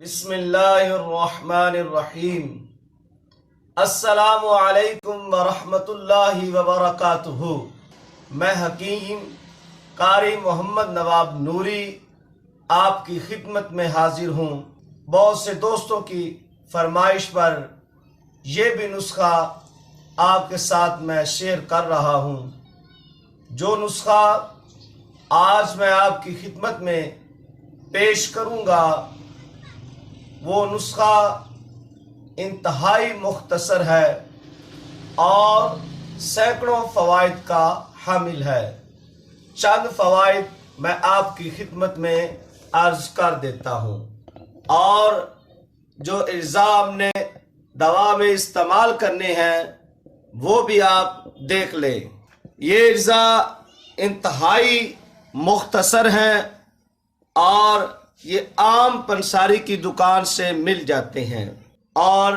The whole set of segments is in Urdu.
بسم اللہ الرحمن الرحیم۔ السلام علیکم ورحمۃ اللہ وبرکاتہ۔ میں حکیم قاری محمد نواب نوری آپ کی خدمت میں حاضر ہوں۔ بہت سے دوستوں کی فرمائش پر یہ بھی نسخہ آپ کے ساتھ میں شیئر کر رہا ہوں۔ جو نسخہ آج میں آپ کی خدمت میں پیش کروں گا وہ نسخہ انتہائی مختصر ہے اور سینکڑوں فوائد کا حامل ہے۔ چند فوائد میں آپ کی خدمت میں عرض کر دیتا ہوں، اور جو اجزاء ہم نے دوا میں استعمال کرنے ہیں وہ بھی آپ دیکھ لیں۔ یہ اجزاء انتہائی مختصر ہیں اور یہ عام پنساری کی دکان سے مل جاتے ہیں۔ اور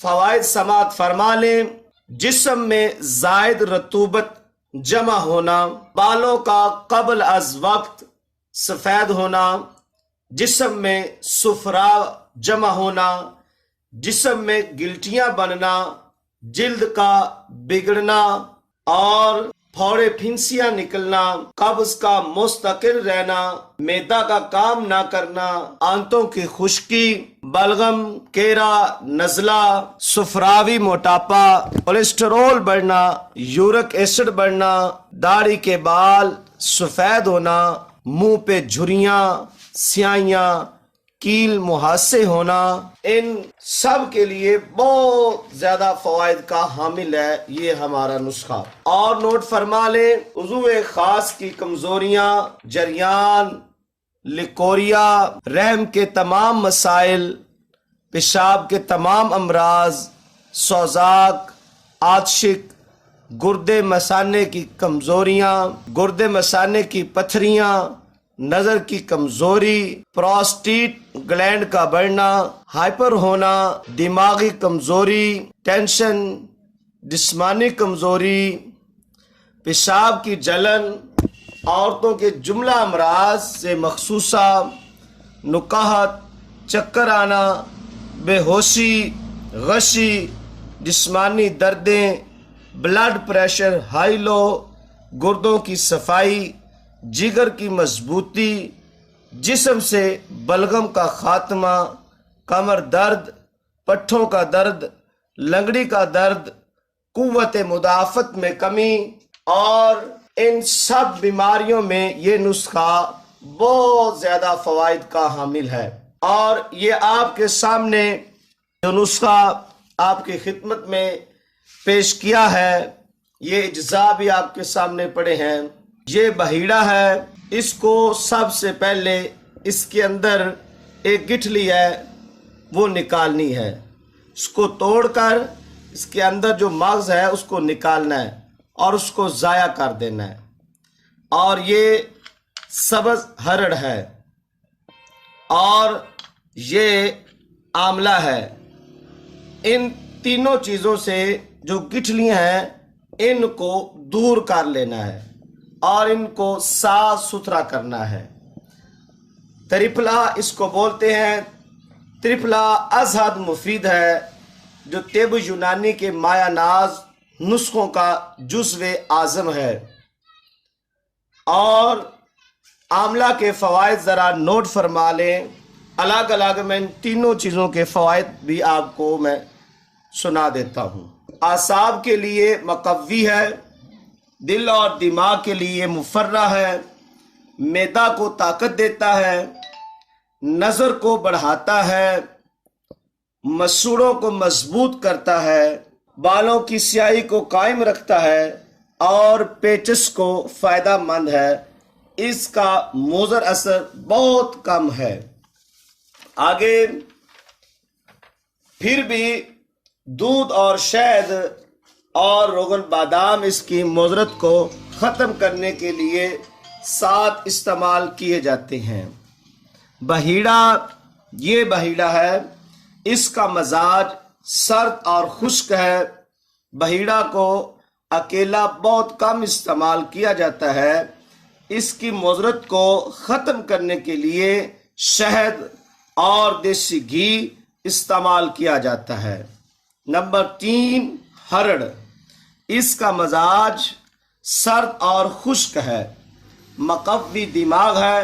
فوائد سماعت فرما لیں۔ جسم میں زائد رطوبت جمع ہونا، بالوں کا قبل از وقت سفید ہونا، جسم میں سفرا جمع ہونا، جسم میں گلٹیاں بننا، جلد کا بگڑنا اور پھوڑے پھنسیاں نکلنا، قبض کا مستقل رہنا، معدہ کا کام نہ کرنا، آنتوں کی خشکی، بلغم، کیرا، نزلہ، سفراوی موٹاپا، کولیسٹرول بڑھنا، یورک ایسڈ بڑھنا، داڑھی کے بال سفید ہونا، منہ پہ جھریاں، سیاہیاں، کیل مہاسے ہونا، ان سب کے لیے بہت زیادہ فوائد کا حامل ہے یہ ہمارا نسخہ۔ اور نوٹ فرما لیں، عضو خاص کی کمزوریاں، جریان، لیکوریا، رحم کے تمام مسائل، پیشاب کے تمام امراض، سوزاک، آتشک، گردے مثانے کی کمزوریاں، گردے مثانے کی پتھریاں، نظر کی کمزوری، پروسٹیٹ گلینڈ کا بڑھنا، ہائپر ہونا، دماغی کمزوری، ٹینشن، جسمانی کمزوری، پیشاب کی جلن، عورتوں کے جملہ امراض سے مخصوصہ نکاہت، چکر آنا، بے ہوشی، غشی، جسمانی دردیں، بلڈ پریشر ہائی لو، گردوں کی صفائی، جگر کی مضبوطی، جسم سے بلغم کا خاتمہ، کمر درد، پٹھوں کا درد، لنگڑی کا درد، قوت مدافعت میں کمی، اور ان سب بیماریوں میں یہ نسخہ بہت زیادہ فوائد کا حامل ہے۔ اور یہ آپ کے سامنے جو نسخہ آپ کی خدمت میں پیش کیا ہے، یہ اجزاء بھی آپ کے سامنے پڑے ہیں۔ یہ بہیڑا ہے، اس کو سب سے پہلے اس کے اندر ایک گٹھلی ہے وہ نکالنی ہے، اس کو توڑ کر اس کے اندر جو مغز ہے اس کو نکالنا ہے اور اس کو ضائع کر دینا ہے۔ اور یہ سبز ہرڑ ہے اور یہ آملہ ہے۔ ان تینوں چیزوں سے جو گٹھلیاں ہیں ان کو دور کر لینا ہے اور ان کو صاف ستھرا کرنا ہے۔ تریپلا اس کو بولتے ہیں۔ تریپلا ازحد مفید ہے جو طب یونانی کے مایہ ناز نسخوں کا جزو اعظم ہے۔ اور آملہ کے فوائد ذرا نوٹ فرما لیں۔ الگ الگ میں ان تینوں چیزوں کے فوائد بھی آپ کو میں سنا دیتا ہوں۔ اعصاب کے لیے مقوی ہے، دل اور دماغ کے لیے مفرح ہے، معدہ کو طاقت دیتا ہے، نظر کو بڑھاتا ہے، مسوڑوں کو مضبوط کرتا ہے، بالوں کی سیاہی کو قائم رکھتا ہے اور پیچس کو فائدہ مند ہے۔ اس کا مضر اثر بہت کم ہے۔ آگے پھر بھی دودھ اور شہد اور روغن بادام اس کی مضرت کو ختم کرنے کے لیے ساتھ استعمال کیے جاتے ہیں۔ بہیڑا، یہ بہیڑا ہے، اس کا مزاج سرد اور خشک ہے۔ بہیڑا کو اکیلا بہت کم استعمال کیا جاتا ہے۔ اس کی مضرت کو ختم کرنے کے لیے شہد اور دیسی گھی استعمال کیا جاتا ہے۔ نمبر 3، ہرڑ۔ اس کا مزاج سرد اور خشک ہے، مقوی دماغ ہے،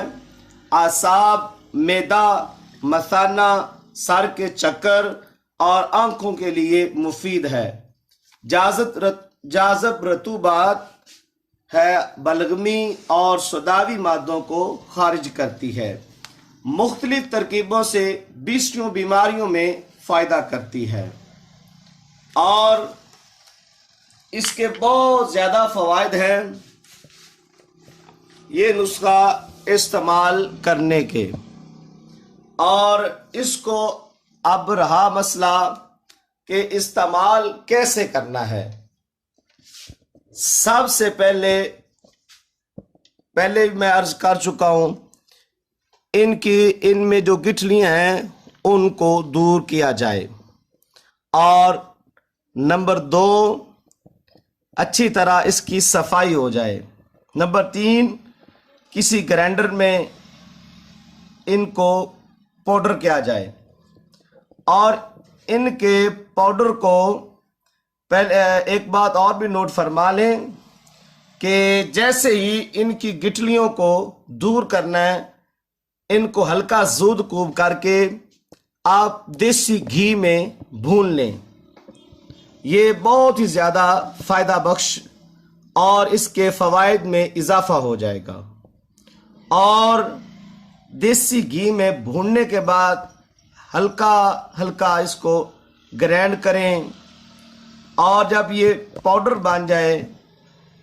اعصاب، معدہ، مثانہ، سر کے چکر اور آنکھوں کے لیے مفید ہے۔ جاذب رطوبات ہے، بلغمی اور سوداوی مادوں کو خارج کرتی ہے، مختلف ترکیبوں سے 20 بیماریوں میں فائدہ کرتی ہے، اور اس کے بہت زیادہ فوائد ہیں یہ نسخہ استعمال کرنے کے۔ اور اس کو اب رہا مسئلہ کہ استعمال کیسے کرنا ہے۔ سب سے پہلے میں عرض کر چکا ہوں، ان میں جو گٹھلیاں ہیں ان کو دور کیا جائے، اور نمبر 2، اچھی طرح اس کی صفائی ہو جائے۔ نمبر 3، کسی گرینڈر میں ان کو پاؤڈر کیا جائے، اور ان کے پاؤڈر کو پہلے ایک بات اور بھی نوٹ فرما لیں کہ جیسے ہی ان کی گٹھلیوں کو دور کرنا ہے، ان کو ہلکا زود کوب کر کے آپ دیسی گھی میں بھون لیں۔ یہ بہت ہی زیادہ فائدہ بخش اور اس کے فوائد میں اضافہ ہو جائے گا۔ اور دیسی گھی میں بھوننے کے بعد ہلکا اس کو گرینڈ کریں، اور جب یہ پاؤڈر بن جائے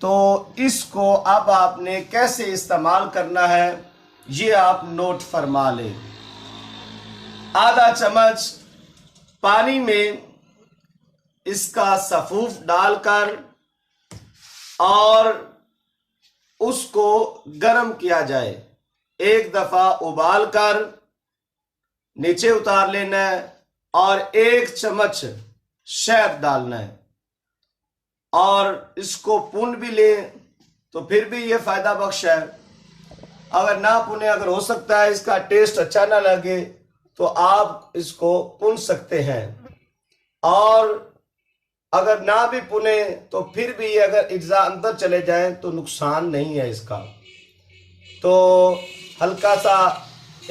تو اس کو اب آپ نے کیسے استعمال کرنا ہے یہ آپ نوٹ فرما لیں۔ آدھا چمچ پانی میں اس کا سفوف ڈال کر اور اس کو گرم کیا جائے، ایک دفعہ ابال کر نیچے اتار لینا ہے، اور 1 چمچ شہد ڈالنا ہے، اور اس کو پون بھی لیں تو پھر بھی یہ فائدہ بخش ہے۔ اگر نہ پونے، اگر ہو سکتا ہے اس کا ٹیسٹ اچھا نہ لگے تو آپ اس کو پون سکتے ہیں، اور اگر نہ بھی پنے تو پھر بھی اگر اجزاء اندر چلے جائیں تو نقصان نہیں ہے اس کا۔ تو ہلکا سا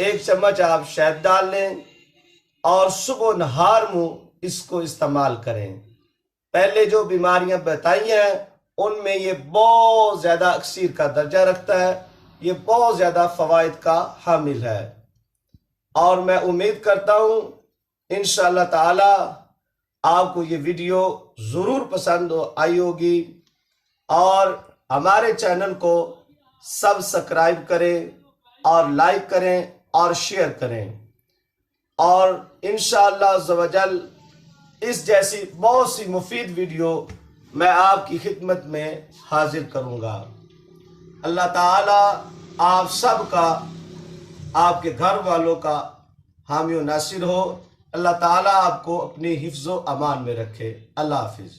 1 چمچ آپ شہد ڈال لیں، اور صبح و نہار منہ اس کو استعمال کریں۔ پہلے جو بیماریاں بتائی ہیں ان میں یہ بہت زیادہ اکثیر کا درجہ رکھتا ہے، یہ بہت زیادہ فوائد کا حامل ہے، اور میں امید کرتا ہوں انشاءاللہ تعالی آپ کو یہ ویڈیو ضرور پسند آئی ہوگی، اور ہمارے چینل کو سبسکرائب کریں اور لائک کریں اور شیئر کریں، اور انشاءاللہ عز و جل اس جیسی بہت سی مفید ویڈیو میں آپ کی خدمت میں حاضر کروں گا۔ اللہ تعالی آپ سب کا، آپ کے گھر والوں کا حامی و ناصر ہو۔ اللہ تعالیٰ آپ کو اپنی حفظ و امان میں رکھے۔ اللہ حافظ۔